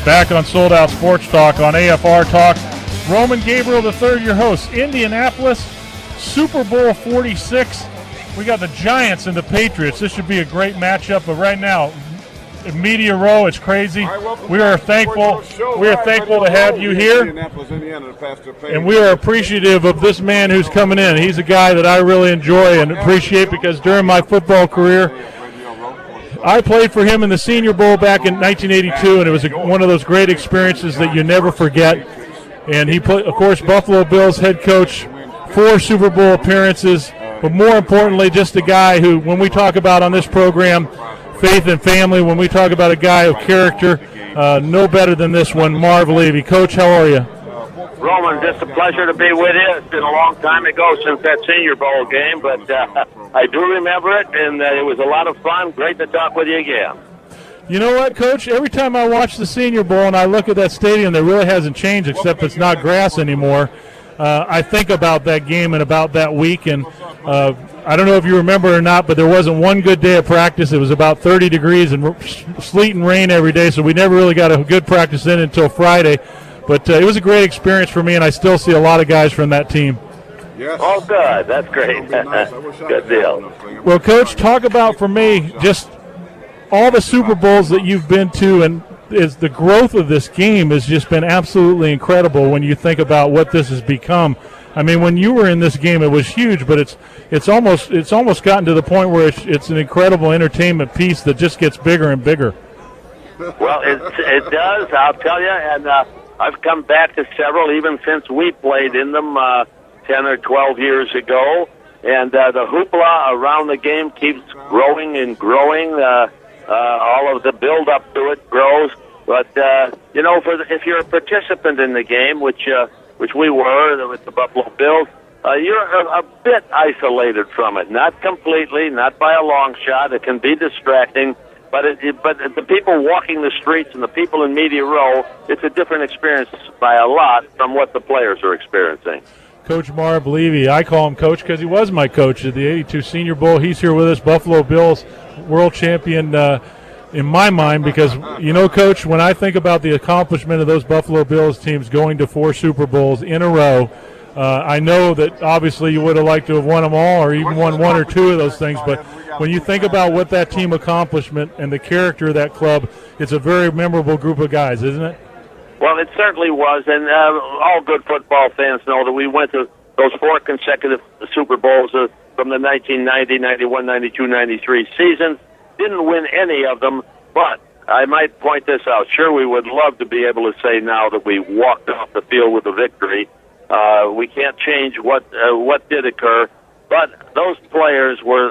Back on Sold Out Sports Talk on AFR Talk. Roman Gabriel III, your host. Indianapolis, Super Bowl 46. We got the Giants and the Patriots. This should be a great matchup, but right now, Media Row, it's crazy. We are thankful. We are thankful to have you here, and we are appreciative of this man who's coming in. He's a guy that I really enjoy and appreciate because during my football career, I played for him in the Senior Bowl back in 1982, and it was one of those great experiences that you never forget. And he put, of course, Buffalo Bills head coach, 4 Super Bowl appearances, but more importantly, just a guy who, when we talk about on this program, faith and family, when we talk about a guy of character, no better than this one, Marv Levy. Coach, how are you? Roman, just a pleasure to be with you. It's been a long time ago since that Senior Bowl game, but I do remember it, and it was a lot of fun. Great to talk with you again. You know what, Coach? Every time I watch the Senior Bowl and I look at that stadium, that really hasn't changed except it's not grass anymore. I think about that game and about that week, and I don't know if you remember or not, but there wasn't one good day of practice. It was about 30 degrees and sleet and rain every day, so we never really got a good practice in until Friday. But it was a great experience for me, and I still see a lot of guys from that team. Yes. Oh, good. That's great. Good deal. Well, Coach, talk about, for me, just all the Super Bowls that you've been to, and is the growth of this game has just been absolutely incredible when you think about what this has become. I mean, when you were in this game, it was huge, but it's almost gotten to the point where it's an incredible entertainment piece that just gets bigger and bigger. Well, it does, I'll tell you, and I've come back to several even since we played in them 10 or 12 years ago, and the hoopla around the game keeps growing and growing. All of the build-up to it grows, but if you're a participant in the game, which we were with the Buffalo Bills, you're a bit isolated from it. Not completely, not by a long shot. It can be distracting. But the people walking the streets and the people in Media Row, it's a different experience by a lot from what the players are experiencing. Coach Marv Levy, I call him Coach because he was my coach at the 82 Senior Bowl. He's here with us, Buffalo Bills world champion in my mind because, Coach, when I think about the accomplishment of those Buffalo Bills teams going to 4 Super Bowls in a row, I know that obviously you would have liked to have won them all or even won 1 or 2 of those things, but when you think about what that team accomplishment and the character of that club, it's a very memorable group of guys, isn't it? Well, it certainly was, and all good football fans know that we went to those 4 consecutive Super Bowls from the 1990, 91, 92, 93 seasons. Didn't win any of them, but I might point this out. Sure, we would love to be able to say now that we walked off the field with a victory. We can't change what did occur, but those players were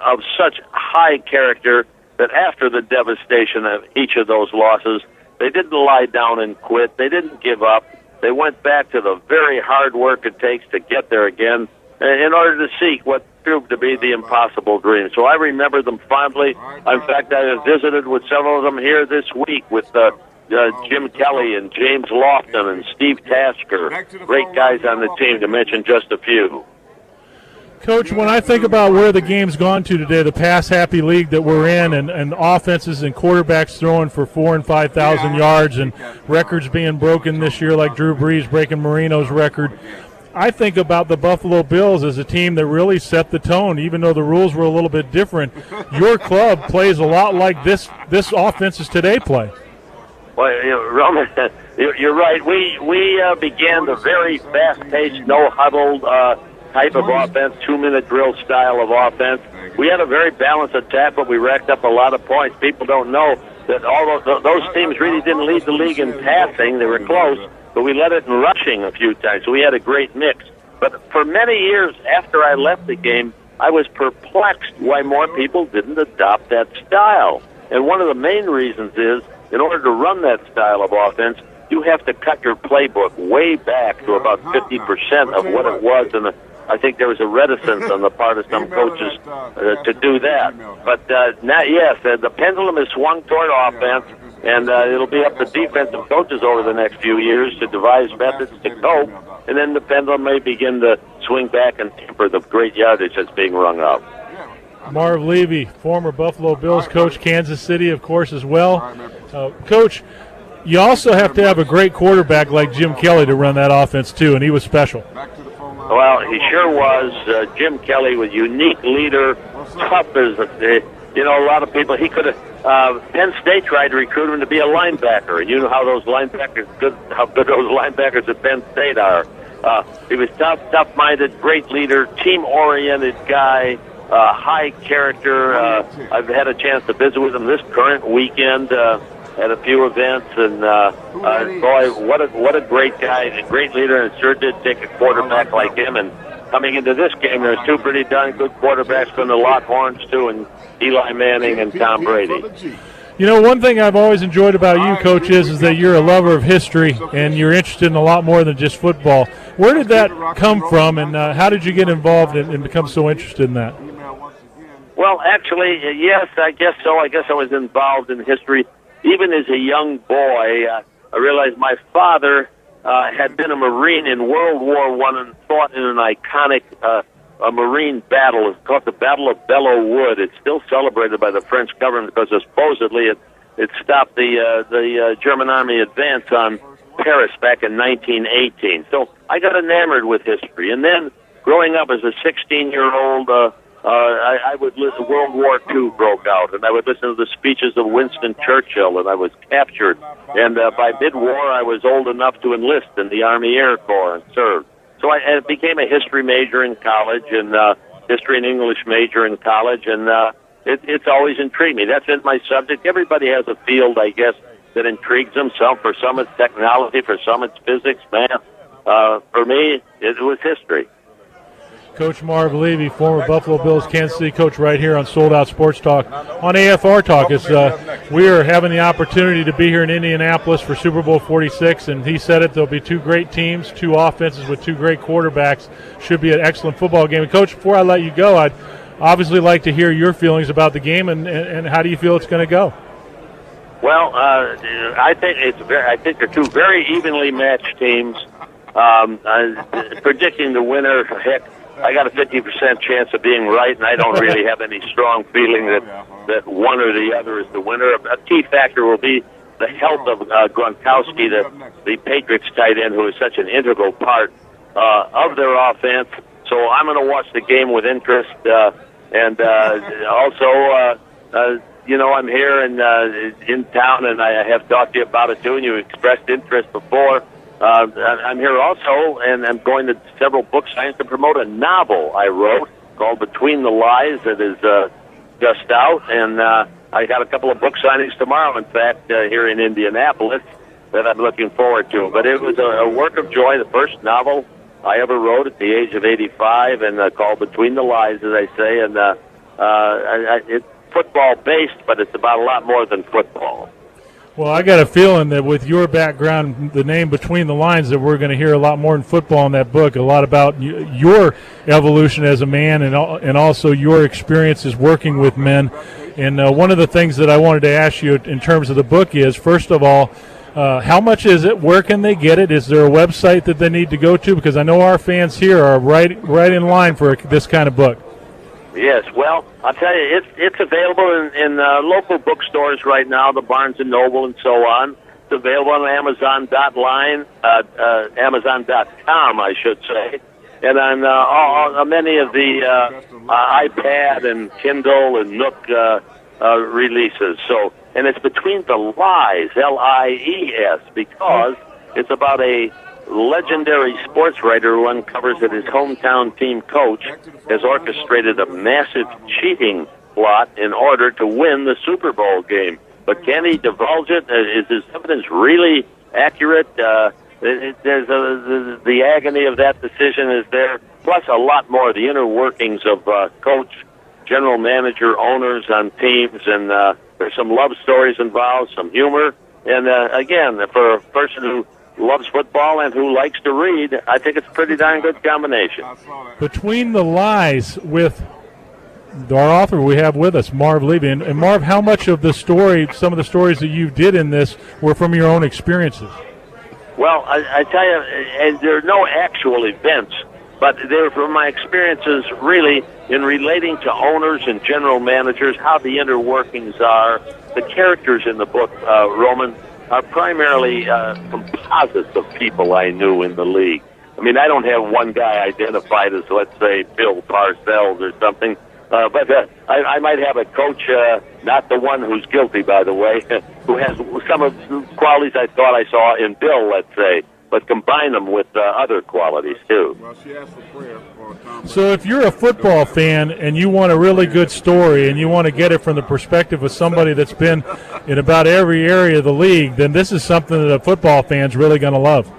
of such high character that after the devastation of each of those losses, they didn't lie down and quit. They didn't give up. They went back to the very hard work it takes to get there again in order to seek what proved to be the impossible dream. So I remember them fondly. In fact, I have visited with several of them here this week with Jim Kelly and James Lofton and Steve Tasker. Great guys on the team, to mention just a few. Coach, when I think about where the game's gone to today, the pass-happy league that we're in, and offenses and quarterbacks throwing for 4,000 and 5,000 yards and records being broken this year like Drew Brees breaking Marino's record, I think about the Buffalo Bills as a team that really set the tone, even though the rules were a little bit different. Your club plays a lot like this offenses today play. Well, Roman, you're right. We began the very fast-paced, no-huddled type of offense, 2-minute drill style of offense. We had a very balanced attack, but we racked up a lot of points. People don't know that all those teams really didn't lead the league in passing. They were close, but we led it in rushing a few times. So we had a great mix. But for many years after I left the game, I was perplexed why more people didn't adopt that style. And one of the main reasons is, in order to run that style of offense, you have to cut your playbook way back to about 50% of what it was in the I think there was a reticence on the part of some coaches to do that. But now, yes, the pendulum is swung toward offense, and it'll be up to defensive coaches over the next few years to devise methods to cope, and then the pendulum may begin to swing back and temper the great yardage that's being rung up. Marv Levy, former Buffalo Bills coach, Kansas City, of course, as well. Coach, You also have to have a great quarterback like Jim Kelly to run that offense, too, and he was special. Well, he sure was. Jim Kelly was a unique leader, tough as a lot of people. He could have. Penn State tried to recruit him to be a linebacker, and you know how those linebackers how good those linebackers at Penn State are. He was tough-minded, great leader, team-oriented guy, high character. I've had a chance to visit with him this current weekend at a few events, and boy, what a great guy, a great leader, and it sure did take a quarterback like him. And coming into this game, there's two pretty darn good quarterbacks from the Longhorns too, and Eli Manning and Tom Brady. You know, one thing I've always enjoyed about you, Coach, is that you're a lover of history and you're interested in a lot more than just football. Where did that come from, and how did you get involved and become so interested in that? Well, actually, yes, I guess so. I guess I was involved in history. Even as a young boy, I realized my father had been a Marine in World War I and fought in an iconic a Marine battle. It's called the Battle of Belleau Wood. It's still celebrated by the French government because supposedly it stopped the German army advance on Paris back in 1918. So I got enamored with history. And then growing up as a 16-year-old, I would listen. World War II broke out, and I would listen to the speeches of Winston Churchill, and I was captured. And by mid-war, I was old enough to enlist in the Army Air Corps and served. So I became a history major in college, and history and English major in college, and it's always intrigued me. That's been my subject. Everybody has a field, I guess, that intrigues them. For some it's technology, for some it's physics, math. For me, it was history. Coach Marv Levy, former Buffalo Bills Kansas City coach, right here on Sold Out Sports Talk. On AFR Talk, we are having the opportunity to be here in Indianapolis for Super Bowl 46, and he said it, there'll be two great teams, two offenses with two great quarterbacks. Should be an excellent football game. And Coach, before I let you go, I'd obviously like to hear your feelings about the game, and how do you feel it's going to go? Well, I think they're two very evenly matched teams. Predicting the winner, heck, I got a 50% chance of being right, and I don't really have any strong feeling that one or the other is the winner. A key factor will be the health of Gronkowski, the Patriots tight end, who is such an integral part of their offense. So I'm going to watch the game with interest, and also, I'm here in town, and I have talked to you about it too, and you expressed interest before. I'm here also, and I'm going to several book signings to promote a novel I wrote called Between the Lies that is just out, and I got a couple of book signings tomorrow, in fact, here in Indianapolis that I'm looking forward to. But it was a work of joy, the first novel I ever wrote at the age of 85, and called Between the Lies, as I say, and it's football-based, but it's about a lot more than football. Well, I got a feeling that with your background, the name Between the Lines, that we're going to hear a lot more in football in that book, a lot about your evolution as a man and also your experiences working with men. And one of the things that I wanted to ask you in terms of the book is, first of all, how much is it? Where can they get it? Is there a website that they need to go to? Because I know our fans here are right in line for this kind of book. Yes, well, I'll tell you, it's available in local bookstores right now, the Barnes & Noble and so on. It's available on Amazon.com, I should say, and on many of the iPad and Kindle and Nook releases. So, and it's Between the Lies, Lies, because it's about a legendary sports writer who uncovers that his hometown team coach has orchestrated a massive cheating plot in order to win the Super Bowl game. But can he divulge it? Is his evidence really accurate? There's the agony of that decision is there, plus a lot more, the inner workings of coach, general manager, owners on teams, and there's some love stories involved, some humor, and again, for a person who loves football and who likes to read, I think it's a pretty darn good combination. Between the Lies with our author we have with us, Marv Levy. And Marv, how much of the story, some of the stories that you did in this, were from your own experiences? Well, I tell you, and there are no actual events, but they're from my experiences really in relating to owners and general managers, how the inner workings are, the characters in the book, Roman. are primarily composites of people I knew in the league. I mean, I don't have one guy identified as, let's say, Bill Parcells or something, but I might have a coach, not the one who's guilty, by the way, who has some of the qualities I thought I saw in Bill, let's say, but combine them with other qualities, too. Well, she asked for prayer for Tom. So if you're a football fan and you want a really good story and you want to get it from the perspective of somebody that's been in about every area of the league, then this is something that a football fan's really going to love.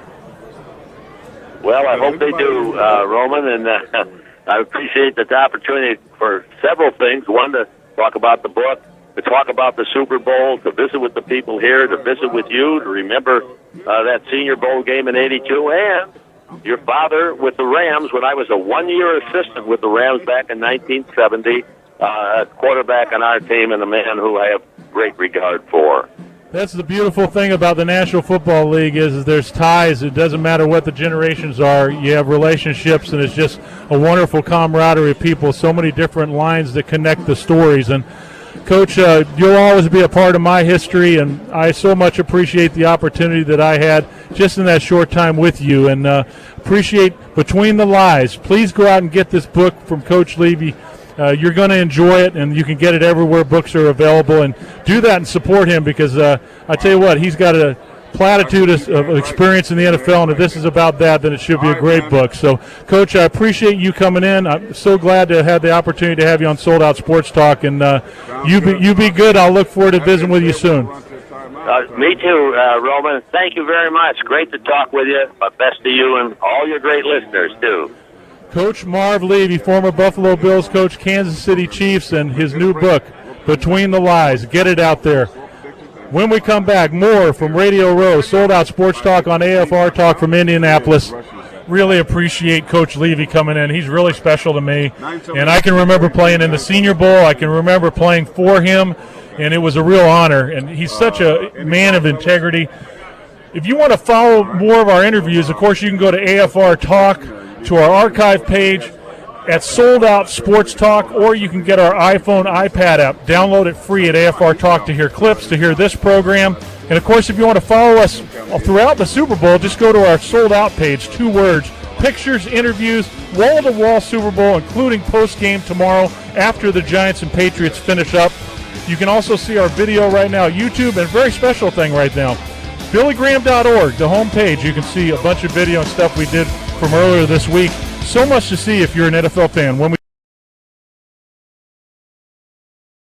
Well, I hope they do, Roman, and I appreciate the opportunity for several things. One, to talk about the book, to talk about the Super Bowl, to visit with the people here, to visit with you, to remember that Senior Bowl game in '82, and your father with the Rams when I was a one-year assistant with the Rams back in 1970, quarterback on our team and a man who I have great regard for. That's the beautiful thing about the National Football League is there's ties. It doesn't matter what the generations are. You have relationships, and it's just a wonderful camaraderie of people, so many different lines that connect the stories. And, Coach, you'll always be a part of my history, and I so much appreciate the opportunity that I had just in that short time with you, and appreciate Between the Lies. Please go out and get this book from Coach Levy. You're going to enjoy it, and you can get it everywhere books are available. And do that and support him because I tell you what, he's got a platitude of experience in the NFL, and if this is about that, then it should be a great book. So, Coach, I appreciate you coming in. I'm so glad to have the opportunity to have you on Sold Out Sports Talk, and you be good. I'll look forward to visiting with you soon. Me too, Roman. Thank you very much. Great to talk with you. My best to you and all your great listeners, too. Coach Marv Levy, former Buffalo Bills coach, Kansas City Chiefs, and his new book, Between the Lies. Get it out there. When we come back, more from Radio Row, Sold Out Sports Talk on AFR Talk from Indianapolis. Really appreciate Coach Levy coming in. He's really special to me. And I can remember playing in the Senior Bowl. I can remember playing for him, and it was a real honor. And he's such a man of integrity. If you want to follow more of our interviews, of course, you can go to AFR Talk, to our archive page at Sold Out Sports Talk, or you can get our iPhone, iPad app. Download it free at AFR Talk to hear clips, to hear this program. And, of course, if you want to follow us throughout the Super Bowl, just go to our Sold Out page, 2 words, pictures, interviews, wall-to-wall Super Bowl, including post-game tomorrow after the Giants and Patriots finish up. You can also see our video right now, YouTube, and a very special thing right now, BillyGraham.org, the homepage. You can see a bunch of video and stuff we did from earlier this week. So much to see if you're an NFL fan. When we